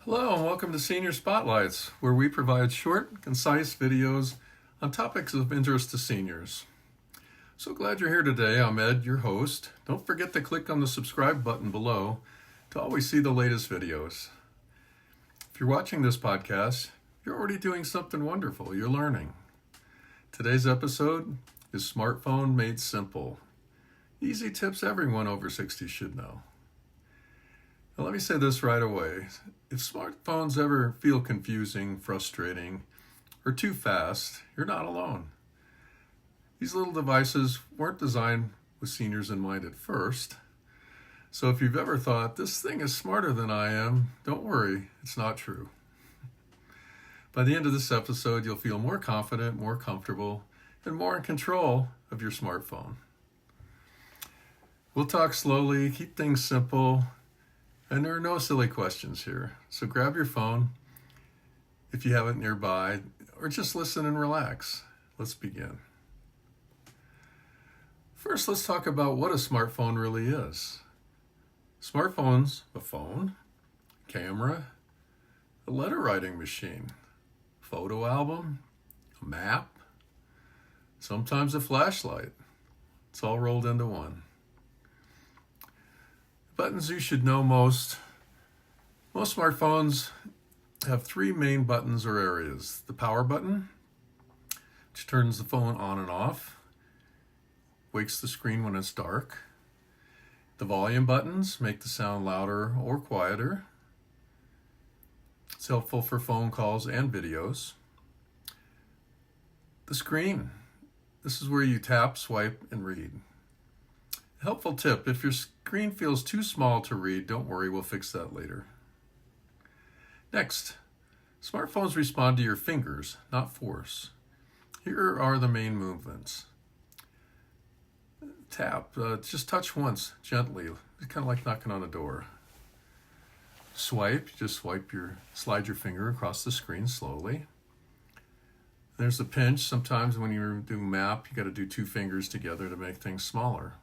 Hello and welcome to Senior Spotlights, where we provide short, concise videos on topics of interest to seniors. So glad you're here today. I'm Ed, your host. Don't forget to click on the subscribe button below to always see the latest videos. If you're watching this podcast, you're already doing something wonderful. You're learning. Today's episode is Smartphone Made Simple. Easy tips everyone over 60 should know. Now, let me say this right away. If smartphones ever feel confusing, frustrating, or too fast, you're not alone. These little devices weren't designed with seniors in mind at first. So if you've ever thought, this thing is smarter than I am, don't worry, it's not true. By the end of this episode, you'll feel more confident, more comfortable, and more in control of your smartphone. We'll talk slowly, keep things simple, and there are no silly questions here. So grab your phone if you have it nearby, or just listen and relax. Let's begin. First, let's talk about what a smartphone really is. Smartphone's a phone, camera, a letter writing machine, photo album, a map, sometimes a flashlight. It's all rolled into one. Buttons you should know most. Most smartphones have three main buttons or areas. The power button, which turns the phone on and off, wakes the screen when it's dark. The volume buttons make the sound louder or quieter. It's helpful for phone calls and videos. The screen, this is where you tap, swipe, and read. Helpful tip, if your screen feels too small to read, don't worry, we'll fix that later. Next, smartphones respond to your fingers, not force. Here are the main movements. Tap, just touch once, gently. It's kind of like knocking on a door. Swipe, just slide your finger across the screen slowly. There's the pinch. Sometimes when you do map, you got to do two fingers together to make things smaller.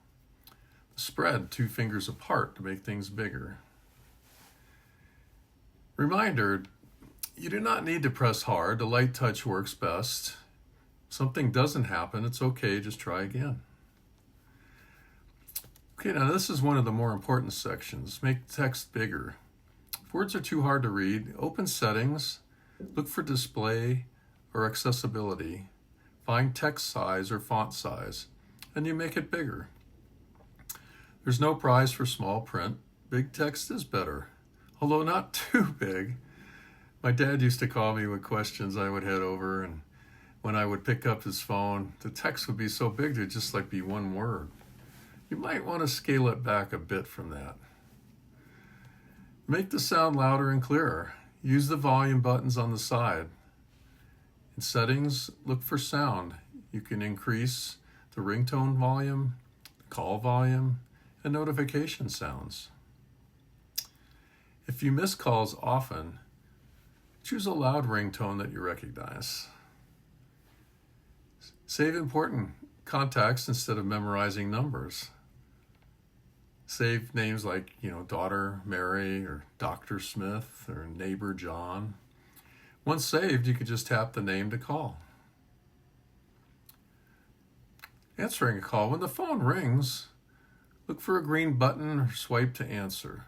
Spread, two fingers apart to make things bigger. Reminder, you do not need to press hard. The light touch works best. If something doesn't happen, it's okay, just try again. Okay, now this is one of the more important sections. Make text bigger. If words are too hard to read, open settings, look for display or accessibility, find text size or font size, and you make it bigger. There's no prize for small print. Big text is better, although not too big. My dad used to call me with questions I would head over, and when I would pick up his phone, the text would be so big it'd just be one word. You might want to scale it back a bit from that. Make the sound louder and clearer. Use the volume buttons on the side. In settings, look for sound. You can increase the ringtone volume, the call volume, and notification sounds. If you miss calls often, choose a loud ringtone that you recognize. Save important contacts instead of memorizing numbers. Save names like, daughter Mary or Dr. Smith or neighbor John. Once saved, you could just tap the name to call. Answering a call. When the phone rings, look for a green button or swipe to answer.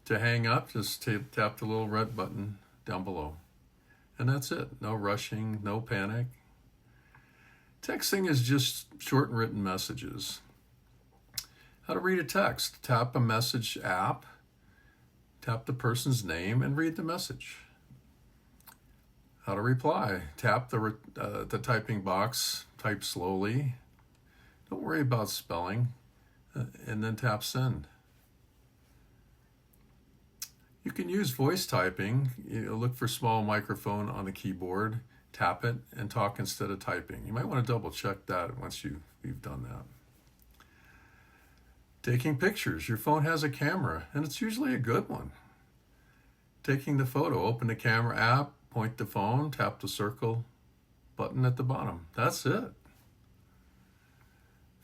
To hang up, just tap the little red button down below. And that's it. No rushing, no panic. Texting is just short and written messages. How to read a text. Tap a message app, tap the person's name, and read the message. How to reply. Tap the typing box, type slowly. Don't worry about spelling. And then tap send. You can use voice typing. Look for small microphone on the keyboard, tap it, and talk instead of typing. You might want to double check that once you've done that. Taking pictures. Your phone has a camera, and it's usually a good one. Taking the photo. Open the camera app, point the phone, tap the circle button at the bottom. That's it.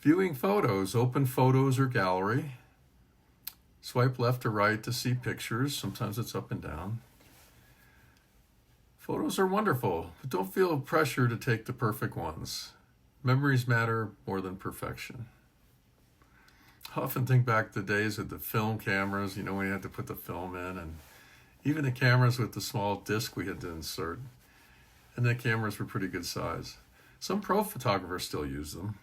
Viewing photos, open photos or gallery. Swipe left or right to see pictures. Sometimes it's up and down. Photos are wonderful, but don't feel pressure to take the perfect ones. Memories matter more than perfection. I often think back to the days of the film cameras, when you had to put the film in, and even the cameras with the small disc we had to insert. And the cameras were pretty good size. Some pro photographers still use them.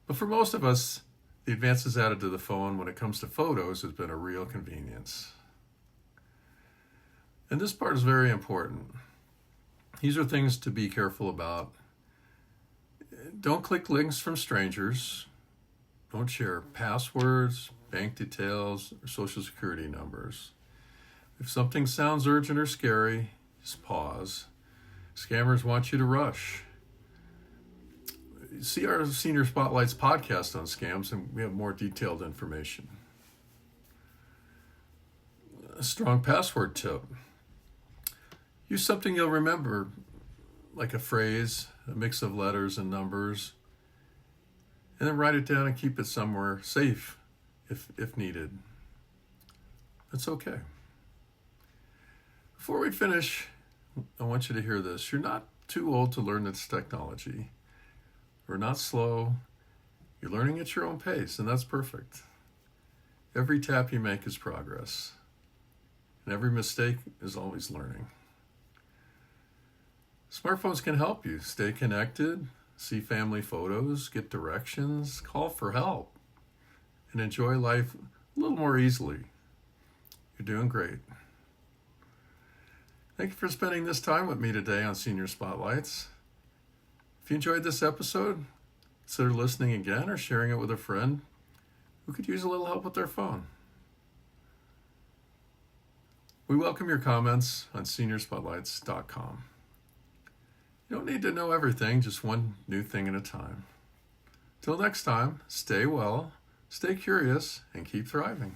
But for most of us, the advances added to the phone when it comes to photos has been a real convenience. And this part is very important. These are things to be careful about. Don't click links from strangers. Don't share passwords, bank details, or social security numbers. If something sounds urgent or scary, just pause. Scammers want you to rush. See our Senior Spotlights podcast on scams, and we have more detailed information. A strong password tip. Use something you'll remember, like a phrase, a mix of letters and numbers, and then write it down and keep it somewhere safe if needed. That's okay. Before we finish, I want you to hear this. You're not too old to learn this technology. We're not slow. You're learning at your own pace, and that's perfect. Every tap you make is progress, and every mistake is always learning. Smartphones can help you stay connected, see family photos, get directions, call for help, and enjoy life a little more easily. You're doing great. Thank you for spending this time with me today on Senior Spotlights. If you enjoyed this episode, consider listening again or sharing it with a friend who could use a little help with their phone. We welcome your comments on seniorspotlights.com. You don't need to know everything, just one new thing at a time. Till next time, stay well, stay curious, and keep thriving.